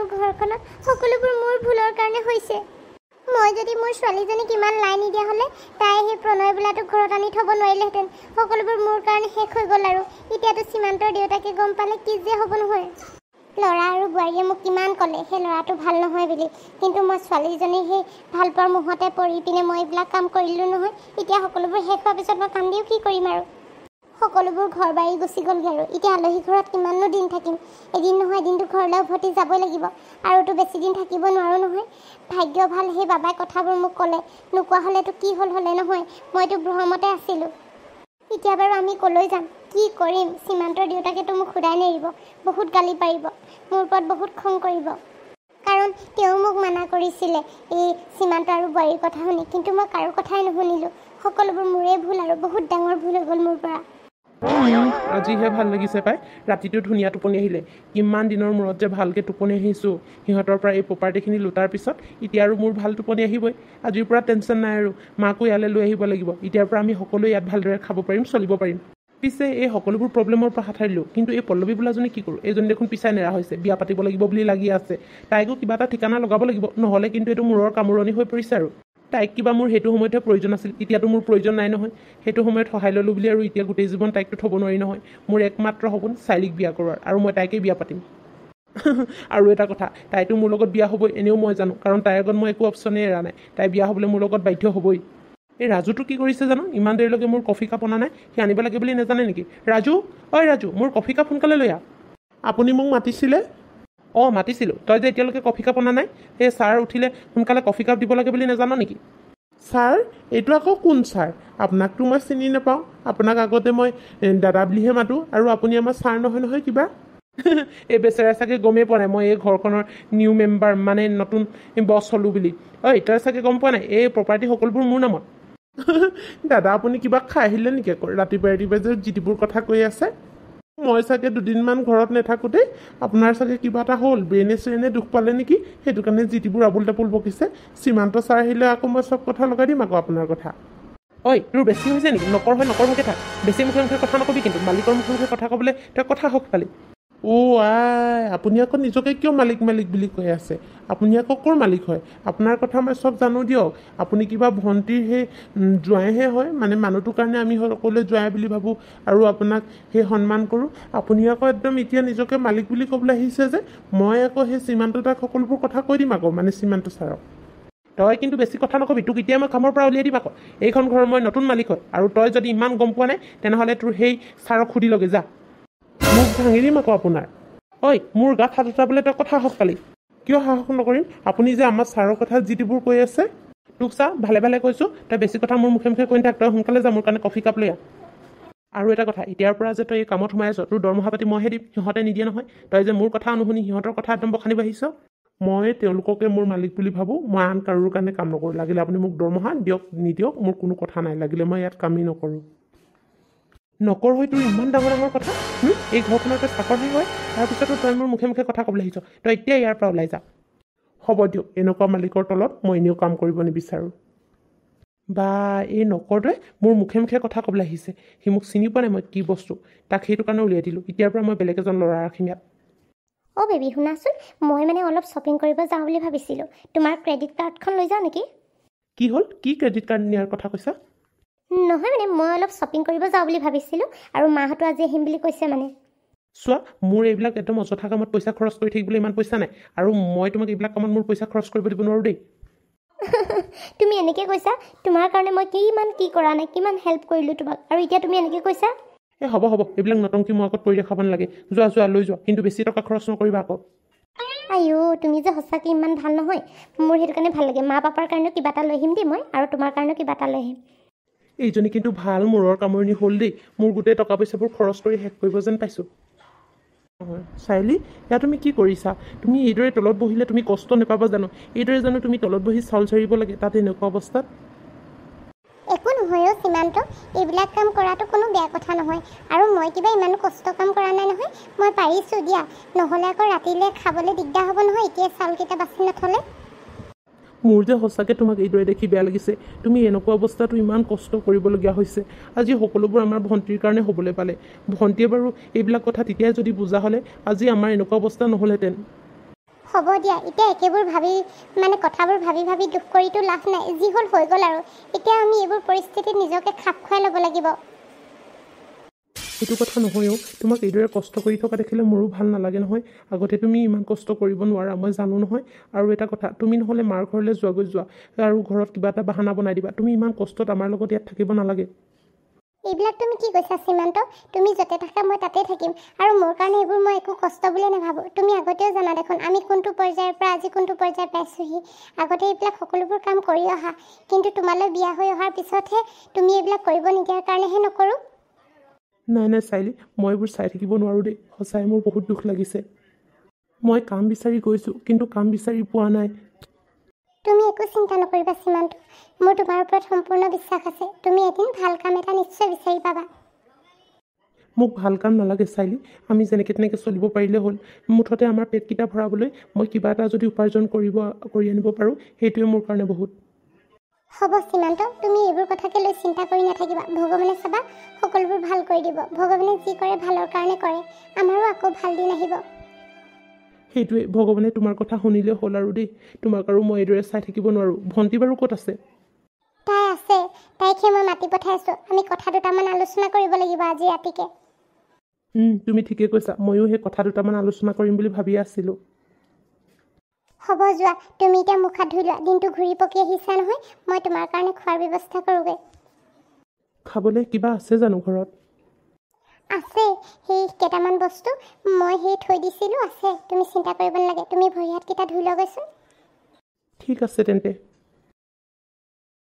মোৰ ঘৰখনত সকলোবোৰ মোৰ ভুলৰ কাৰণে হৈছে। মই যদি মোৰ ছোৱালীজনীক ইমান লাই নিদিয়া হ'লে তাই সেই প্ৰণয় বোলাটোক ঘৰত আনি থ'ব নোৱাৰিলেহেঁতেন। সকলোবোৰ মোৰ কাৰণে শেষ হৈ গ'ল আৰু এতিয়াতো সীমান্তৰ দেউতাকে গম পালে কি যে হ'ব নহয়। ল'ৰা আৰু বোৱাৰীয়ে মোক কিমান ক'লে সেই ল'ৰাটো ভাল নহয় বুলি, কিন্তু মই ছোৱালীজনী সেই ভাল পোৱাৰ মুহতে পৰি পিনে মই এইবিলাক কাম কৰিলোঁ নহয়। এতিয়া সকলোবোৰ শেষ হোৱাৰ পিছত মই কান্দিও কি কৰিম আৰু। সকলোবোৰ ঘৰ বাৰী গুচি গ'লগৈ আৰু এতিয়া আলহী ঘৰত কিমাননো দিন থাকিম। এদিন নহয় এদিনটো ঘৰলৈ উভতি যাবই লাগিব আৰুতো বেছি দিন থাকিব নোৱাৰোঁ নহয়। ভাগ্য ভাল সেই বাবাই কথাবোৰ মোক ক'লে, নোকোৱা হ'লেতো কি হ'লে নহয়, মইতো ভ্ৰমতে আছিলোঁ। এতিয়া বাৰু আমি ক'লৈ যাম, কি কৰিম? সীমান্তৰ দেউতাকেতো মোক সোধাই নেৰিব, বহুত গালি পাৰিব, মোৰ ওপৰত বহুত খং কৰিব, কাৰণ তেওঁ মোক মানা কৰিছিলে এই সীমান্ত আৰু বোৱাৰীৰ কথা শুনি, কিন্তু মই কাৰো কথাই নুশুনিলোঁ। সকলোবোৰ মোৰে ভুল আৰু বহুত ডাঙৰ ভুল হৈ গ'ল মোৰ পৰা। আজিহে ভাল লাগিছে পাই, ৰাতিটো ধুনীয়া টোপনি আহিলে। কিমান দিনৰ মূৰত যে ভালকৈ টোপনি আহিছোঁ। সিহঁতৰ পৰা এই প্ৰপাৰ্টিখিনি লুটাৰ পিছত এতিয়া আৰু মোৰ ভাল টোপনি আহিবই। আজিৰ পৰা টেনশ্যন নাই আৰু, মাকো ইয়ালৈ লৈ আহিব লাগিব। এতিয়াৰ পৰা আমি সকলোৱে ইয়াত ভালদৰে খাব পাৰিম, চলিব পাৰিম। পিছে এই সকলোবোৰ প্ৰব্লেমৰ পৰা হাত সাৰিলোঁ, কিন্তু এই পল্লৱী বোলাজনী কি কৰোঁ? এইজনী দেখোন পিছাই নেৰা হৈছে, বিয়া পাতিব লাগিব বুলি লাগি আছে। তাইকো কিবা এটা ঠিকানা লগাব লাগিব, নহ'লে কিন্তু এইটো মূৰৰ কামোৰণি হৈ পৰিছে আৰু। তাইক কিবা মোৰ সেইটো সময়তহে প্ৰয়োজন আছিল, এতিয়াতো মোৰ প্ৰয়োজন নাই নহয়। সেইটো সময়ত সহায় ল'লোঁ বুলি আৰু এতিয়া গোটেই জীৱন তাইকতো থ'ব নোৱাৰি নহয়। মোৰ একমাত্ৰ সপোন চাইলিক বিয়া কৰোৱাৰ, আৰু মই তাইকেই বিয়া পাতিম। আৰু এটা কথা, তাইতো মোৰ লগত বিয়া হ'বই এনেও মই জানো, কাৰণ তাইৰ আগত মই একো অপশ্যনেই এৰা নাই। তাই বিয়া হ'বলৈ মোৰ লগত বাধ্য হ'বই। এই ৰাজুটো কি কৰিছে জানো? ইমান দেৰিলৈকে মোৰ কফি কাপ অনা নাই, সি আনিব লাগে বুলি নাজানে নেকি? ৰাজু, ঐ ৰাজু, মোৰ কফি কাপ সোনকালে লৈ আহ। আপুনি মোক মাতিছিলে? অঁ মাতিছিলোঁ। তই যে এতিয়ালৈকে কফি কাপ অনা নাই, এই ছাৰ উঠিলে সোনকালে কফি কাপ দিব লাগে বুলি নাজানো নেকি? ছাৰ? এইটো আকৌ কোন ছাৰ? আপোনাকতো মই চিনি নাপাওঁ। আপোনাক আগতে মই দাদা বুলিহে মাতোঁ, আৰু আপুনি আমাৰ ছাৰ নহয় নহয় কিবা। এই বেচেৰাই চাগে গমেই পোৱা নাই মই এই ঘৰখনৰ নিউ মেম্বাৰ, মানে নতুন বছ হ'লোঁ বুলি। ঐ তই চাগে গম পোৱা নাই এই প্ৰপাৰ্টি সকলোবোৰ মোৰ নামত। দাদা আপুনি কিবা খাই আহিলে নেকি আকৌ? ৰাতিপুৱাই যে যিটিবোৰ কথা কৈ আছে। মই চাগে দুদিনমান ঘৰত নাথাকোঁতেই আপোনাৰ চাগে কিবা এটা হ'ল, ব্ৰেইনে চেইনে দুখ পালে নেকি, সেইটো কাৰণে যিটিবোৰ আবুল তাবুল বকিছে। সীমান্ত ছাৰ আহিলে আকৌ মই চব কথা লগাই দিম আকৌ আপোনাৰ কথা। ঐ তোৰ বেছি হৈছে নেকি? নকৰ ভাগে থাক, বেছি মুখে মুখে কথা নকবি কিন্তু। মালিকৰ মুখে মুখে কথা ক'বলৈ তই কথা হওক পালি। আপুনি আকৌ নিজকে কিয় মালিক বুলি কৈ আছে? আপুনি আকৌ ক'ৰ মালিক হয়? আপোনাৰ কথা মই চব জানো দিয়ক। আপুনি কিবা ভণ্টিৰ সেই জোঁৱাইহে হয়, মানে মানুহটোৰ কাৰণে আমি সকলোৱে জোঁৱাই বুলি ভাবোঁ আৰু আপোনাক সেই সন্মান কৰোঁ। আপুনি আকৌ একদম এতিয়া নিজকে মালিক বুলি ক'বলৈ আহিছে যে, মই আকৌ সেই সীমান্ত তাক সকলোবোৰ কথা কৈ দিম আকৌ, মানে সীমান্ত ছাৰক। তই কিন্তু বেছি কথা নকবি, তোক এতিয়া মই কামৰ পৰা উলিয়াই দিম আকৌ। এইখন ঘৰৰ মই নতুন মালিক হয়, আৰু তই যদি ইমান গম পোৱা নাই তেনেহ'লে তোৰ সেই ছাৰক সুধি লগে যা। মোক ভাঙি দিম আকৌ আপোনাৰ। ঐ মোৰ গাত হাত উঠাবলৈ তই কথা সাহস পালি? কিয় সাহস নকৰিম? আপুনি যে আমাৰ ছাৰৰ কথা যিটিবোৰ কৈ আছে। তোক চা ভালে ভালে কৈছোঁ, তই বেছি কথা মোৰ মুখে মুখে কৈ নাথাক। তই সোনকালে যা, মোৰ কাৰণে কফি কাপ লৈ আহ। আৰু এটা কথা, এতিয়াৰ পৰা যে তই এই কামত সোমাই আছ, তোৰ দৰমহা পাতি মইহে দিম, সিহঁতে নিদিয়ে নহয়। তই যে মোৰ কথা নুশুনি সিহঁতৰ কথা একদম বখানি বাঢ়িছ। মই তেওঁলোককে মোৰ মালিক বুলি ভাবোঁ, মই আন কাৰোৰ কাৰণে কাম নকৰোঁ। লাগিলে আপুনি মোক দৰমহা দিয়ক নিদিয়ক মোৰ কোনো কথা নাই, লাগিলে মই ইয়াত কামেই নকৰোঁ। নকৰ হয় তোৰ ইমান ডাঙৰ কথা? এই ঘৰখনৰ তই চাকৰহে হয়, তাৰপিছতো তই মোৰ মুখে মুখে কথা ক'বলৈ আহিছ। তই এতিয়া ইয়াৰ পৰা ওলাই যা। হ'ব দিয়ক, এনেকুৱা মালিকৰ তলত মই এনেও কাম কৰিব নিবিচাৰোঁ। বা এই নকৰটোৱে মোৰ মুখে মুখে কথা ক'বলৈ আহিছে। সি মোক চিনি পোৱা নাই মই কি বস্তু, তাক সেইটো কাৰণে উলিয়াই দিলোঁ। এতিয়াৰ পৰা মই বেলেগ এজন ল'ৰা ৰাখিম ইয়াত। অ' বেবী শুনাচোন, মই মানে অলপ শ্বপিং কৰিব যাওঁ বুলি ভাবিছিলোঁ। তোমাৰ ক্ৰেডিট কাৰ্ডখন লৈ যাওঁ নেকি? কি হ'ল? কি ক্ৰেডিট কাৰ্ড নিয়াৰ কথা কৈছা? নহয় মানে মই অলপ শ্বপিং কৰিব যাওঁ বুলি ভাবিছিলোঁ, আৰু মাহঁতো আজি আহিম বুলি কৈছে মানে। চোৱা, মোৰ এইবিলাক একদম অযথা কামত পইচা খৰচ কৰি থাকিবলৈ ইমান পইচা নাই, আৰু মই তোমাক এইবিলাক কামত মোৰ পইচা খৰচ কৰিব দিব নোৱাৰোঁ দেই। তুমি এনেকৈ কৈছা? তোমাৰ কাৰণে মই কিমান কি কৰা নাই, কিমান হেল্প কৰিলোঁ তোমাক, আৰু এতিয়া তুমি এনেকৈ কৈছা? হ'ব এইবিলাক নতংকি মোৰ আগত কৰি দেখাব নালাগে। যোৱা লৈ যোৱা, কিন্তু বেছি টকা খৰচ নকৰিবা আকৌ। আইও তুমি যে সঁচাকৈ ইমান ভাল নহয়, মোৰ সেইটো কাৰণে ভাল লাগে। মা পাপাৰ কাৰণেও কিবা এটা লৈ আহিম দেই মই, আৰু তোমাৰ কাৰণেও কিবা এটা লৈ আহিম। এইজনী কিন্তু ভাল মূৰৰ কামৰণি হ'ল দেই, মোৰ গোটেই টকা পইচাবোৰ খৰচ কৰি শেষ কৰিব যেন পাইছোঁ। চাইলি, এয়া তুমি কি কৰিছা? তুমি এইদৰে তলত বহিলে তুমি কষ্ট নাপাবা জানো? এইদৰে জানো তুমি তলত বহি চাউল চৰিব লাগে তাত এনেকুৱা অৱস্থাত? একো নহয় অ' সীমান্ত, এইবিলাক কাম কৰাটো কোনো বেয়া কথা নহয়, আৰু মই কিবা ইমানো কষ্ট কাম কৰা নাই নহয়। মই পাৰিছোঁ দিয়া, নহ'লে আকৌ ৰাতিলৈ খাবলৈ দিগদাৰ হ'ব নহয় এতিয়া চাউলকেইটা বাচি নথ'লে। মোৰ যে সঁচাকৈ তোমাক এইদৰে দেখি বেয়া লাগিছে। তুমি এনেকুৱা অৱস্থাতো ইমান কষ্ট কৰিবলগীয়া হৈছে। আজি সকলোবোৰ আমাৰ ভণ্টিৰ কাৰণে হ'বলৈ পালে। ভণ্টিয়ে বাৰু এইবিলাক কথা তেতিয়াই যদি বুজা হ'লে আজি আমাৰ এনেকুৱা অৱস্থা নহ'লহেঁতেন। হ'ব দিয়া, এতিয়া একেবোৰ ভাবি কথাবোৰ ভাবি দুখ কৰিতো লাভ নাই। যি হ'ল হৈ গ'ল আৰু। এতিয়া আমি এইবোৰ পৰিস্থিতিত নিজকে খাপ খুৱাই ল'ব লাগিব। সেইটো কথা নহয়ও, তোমাক এইদৰে কষ্ট কৰি থকা দেখিলে মোৰো ভাল নালাগে নহয়। আগতে তুমি ইমান কষ্ট কৰিব নোৱাৰা, মই জানো নহয়। আৰু এটা কথা, তুমি নহ'লে মাৰ ঘৰলৈ যোৱা আৰু ঘৰত কিবা এটা বাহানা বনাই দিবা। তুমি ইমান কষ্টত আমাৰ লগত ইয়াত থাকিব নালাগে। এইবিলাক তুমি কি কৈছা সীমান্ত? তুমি য'তে থাকা মই তাতে থাকিম, আৰু মোৰ কাৰণে এইবোৰ মই একো কষ্ট বুলিয়ে নাভাবোঁ। তুমি আগতেও জানা দেখোন আমি কোনটো পৰ্যায়ৰ পৰা আজি কোনটো পৰ্যায় পাইছোঁহি। আগতে এইবিলাক সকলোবোৰ কাম কৰি অহা, কিন্তু তোমালৈ বিয়া হৈ অহাৰ পিছতহে তুমি এইবিলাক কৰিব নিদিয়াৰ কাৰণেহে নকৰোঁ। নাই চাইলি, মই এইবোৰ চাই থাকিব নোৱাৰোঁ দেই। সঁচাই মোৰ বহুত দুখ লাগিছে। মই কাম বিচাৰি গৈছোঁ, কিন্তু কাম বিচাৰি পোৱা নাই। তুমি একো চিন্তা নকৰিবা সীমান্ত, মোৰ তোমাৰ ওপৰত সম্পূৰ্ণ বিশ্বাস আছে। তুমি এদিন ভাল কাম এটা নিশ্চয় বিচাৰি পাবা। মোক ভাল কাম নালাগে চাইলি, আমি যেনেকৈ তেনেকৈ চলিব পাৰিলে হ'ল। মুঠতে আমাৰ পেটকেইটা ভৰাবলৈ মই কিবা এটা যদি উপাৰ্জন কৰি আনিব পাৰোঁ, সেইটোৱে মোৰ কাৰণে বহুত। হ'ব সীমান্ত, তুমি এইবোৰ কথাকে লৈ চিন্তা কৰি নাথাকিবা। ভগৱানে চাবা সকলোবোৰ ভাল কৰি দিব। ভগৱানে যি কৰে ভালৰ কাৰণে কৰে। আমাৰো আকৌ ভাল দিন আহিব। সেইটোৱে, ভগৱানে তোমাৰ কথা শুনিলে হ'ল আৰু দেই। তোমাক আৰু মই এইদৰে চাই থাকিব নোৱাৰোঁ। ভণ্টি বাৰু ক'ত আছে? তাই আছে, তাইকহে মই মাতি পঠাইছোঁ। আমি কথা দুটামান আলোচনা কৰিব লাগিব আজি ৰাতিকে। তুমি ঠিকে কৈছা, ময়ো সেই কথা দুটামান আলোচনা কৰিম বুলি ভাবি আছিলোঁ। হ'ব যোৱা, তুমি এতিয়া মুখ হাত ধুই লোৱা। দিনটো ঘূৰি পকি আহিছা নহয়, মই তোমাৰ কাৰণে খোৱাৰ ব্যৱস্থা কৰোঁগৈ। খাবলৈ কিবা আছে জানো ঘৰত? আছে, সেই কেইটামান বস্তু মই থৈ দিছিলোঁ, আছে। তুমি চিন্তা কৰিব নালাগে। তুমি ভৰি হাতকেইটা ধুই লোৱাগৈচোন। ঠিক আছে তেন্তে।